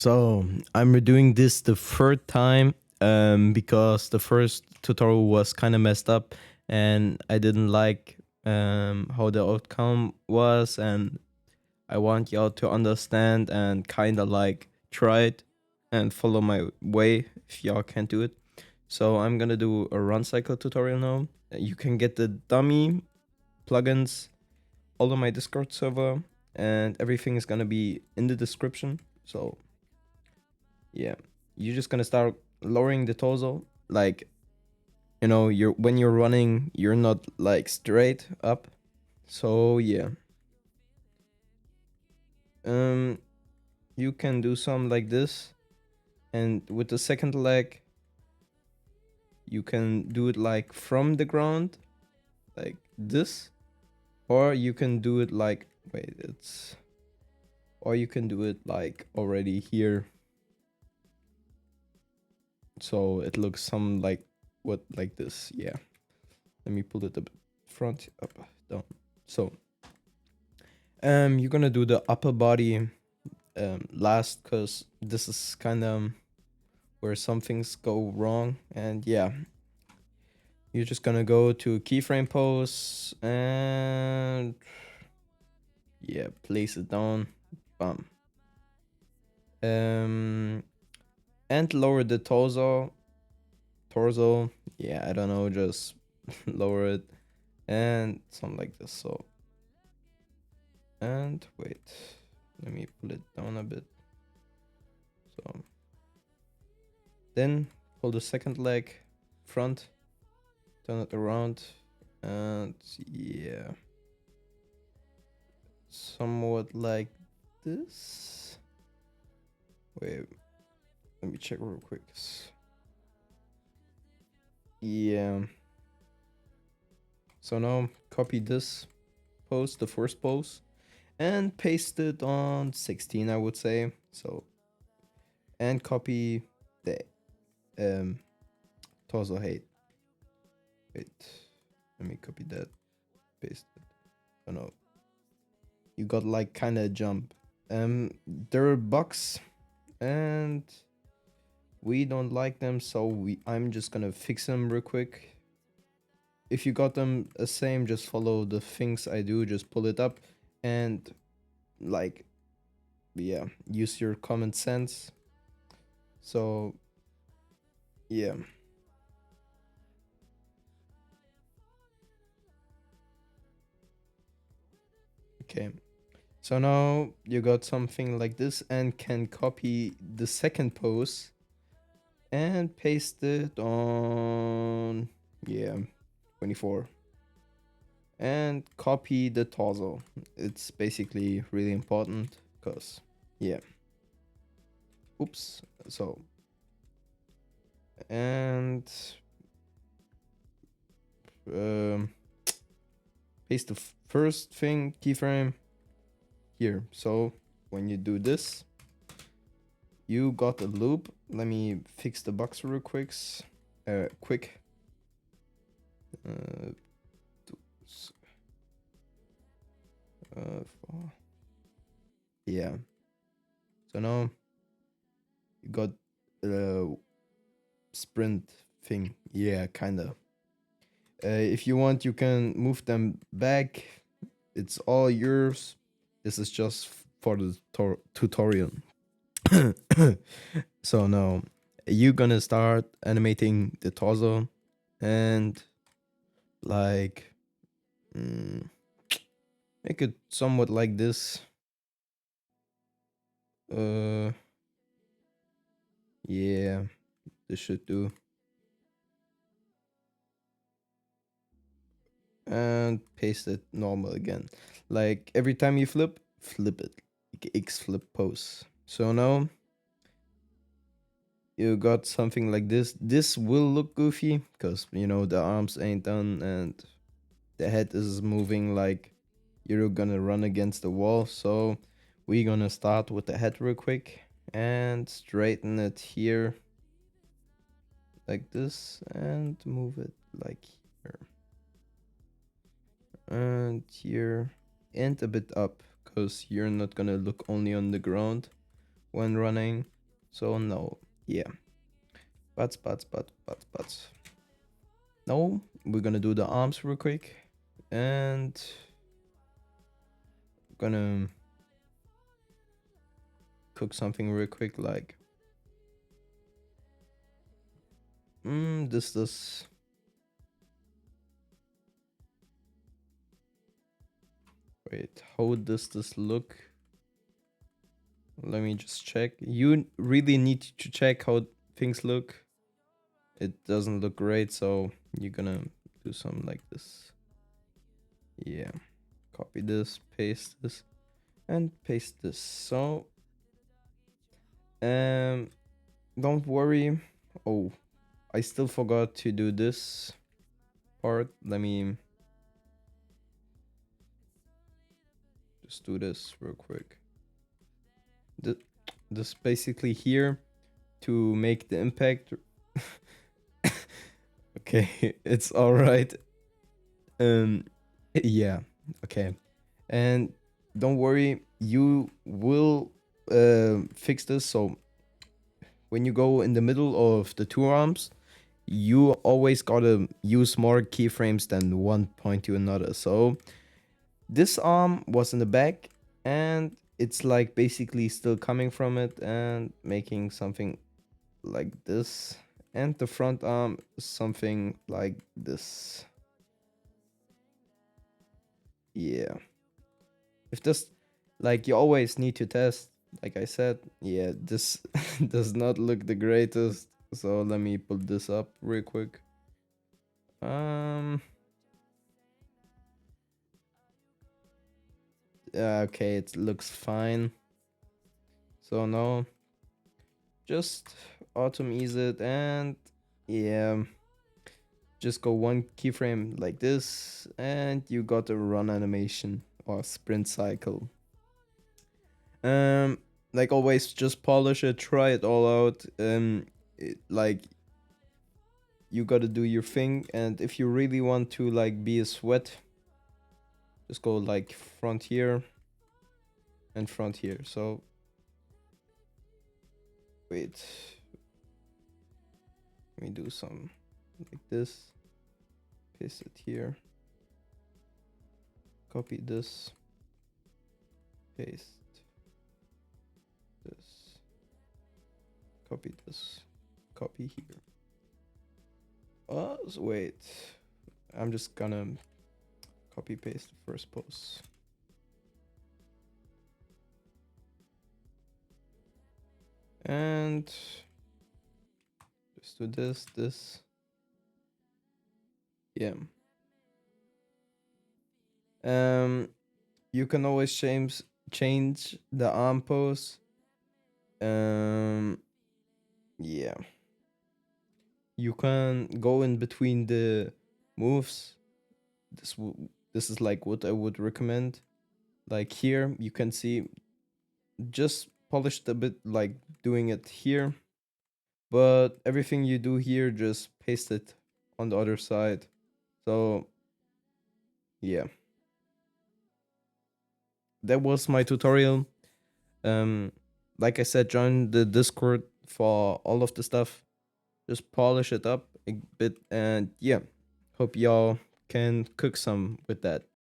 So I'm redoing this the third time because the first tutorial was kind of messed up and I didn't like how the outcome was, and I want y'all to understand and kind of like try it and follow my way if y'all can't do it. So I'm gonna do a run cycle tutorial now. You can get the dummy plugins all on my Discord server, and everything is gonna be in the description. So yeah, you're just gonna start lowering the torso, like you're when you're running, you're not like straight up. So yeah, um, you can do some like this, and with the second leg, you can do it like from the ground, like this, or you can do it like wait, it's or you can do it like already here, so it looks some like what like this. Yeah, let me pull it up front up down. So you're gonna do the upper body last, because this is kind of where some things go wrong. And yeah, you're just gonna go to keyframe pose and yeah, place it down. Bam. Um, and lower the torso. Torso. Yeah, I don't know, just lower it and something like this. So, and wait, let me pull it down a bit. So then pull the second leg front, turn it around, and yeah, somewhat like this. Wait, let me check real quick. Yeah. So now copy this pose, the first pose, and paste it on 16, I would say. So, and copy the torso height. Wait, let me copy that, paste it. Oh no, you got like kind of jump. There are bugs, and we don't like them, so I'm just gonna fix them real quick. If you got them the same, just follow the things I do. Just pull it up and like yeah, use your common sense. So yeah. Okay. So now you got something like this and can copy the second pose and paste it on yeah, 24. And copy the torso. It's basically really important because yeah. Oops. So and um paste the first thing keyframe here. So when you do this, you got a loop. Let me fix the box real quick. Quick. Uh, yeah. So now you got a sprint thing. Yeah, kinda. If you want, you can move them back. It's all yours. This is just for the tutorial. So now you're gonna start animating the torso and like make it somewhat like this. Uh, yeah, this should do. And paste it normal again. Like every time you flip it. Like X flip pose. So now you got something like this. This will look goofy because the arms ain't done and the head is moving like you're gonna run against the wall. So we're gonna start with the head real quick and straighten it here like this and move it like here and here and a bit up, because you're not gonna look only on the ground. when running. So no, yeah. Butts. No, we're gonna do the arms real quick, and gonna cook something real quick like this. Wait, how does this look? Let me just check. You really need to check how things look. It doesn't look great, so you're gonna do something like this. Yeah. Copy this, paste this, and paste this. So, um, don't worry. Oh, I still forgot to do this part. Let me just do this real quick. This basically here to make the impact. Okay, it's all right. Um, yeah, okay, and don't worry, you will fix this. So when you go in the middle of the two arms, you always gotta use more keyframes than one point to another. So this arm was in the back, and it's like basically still coming from it and making something like this, and the front arm something like this. Yeah, if this, like, you always need to test, like I said. Yeah, this does not look the greatest, so let me pull this up real quick. um okay, it looks fine. So no, just autumn ease it, and yeah, just go one keyframe like this, and you got a run animation or sprint cycle. Um, like always, just polish it, try it all out. Like, you gotta do your thing, and if you really want to like be a sweat, just go like front here and front here. So wait, let me do some like this. Paste it here. Copy this. Paste this. Copy this. Copy here. Wait. I'm just gonna copy paste the first post. And just do this. Yeah. You can always change the arm pose. Yeah. You can go in between the moves. This is like what I would recommend. Like here, you can see just polished a bit, like doing it here, but everything you do here, just paste it on the other side. So yeah, that was my tutorial. Um, like I said, join the Discord for all of the stuff. Just polish it up a bit, and yeah, hope y'all can cook some with that.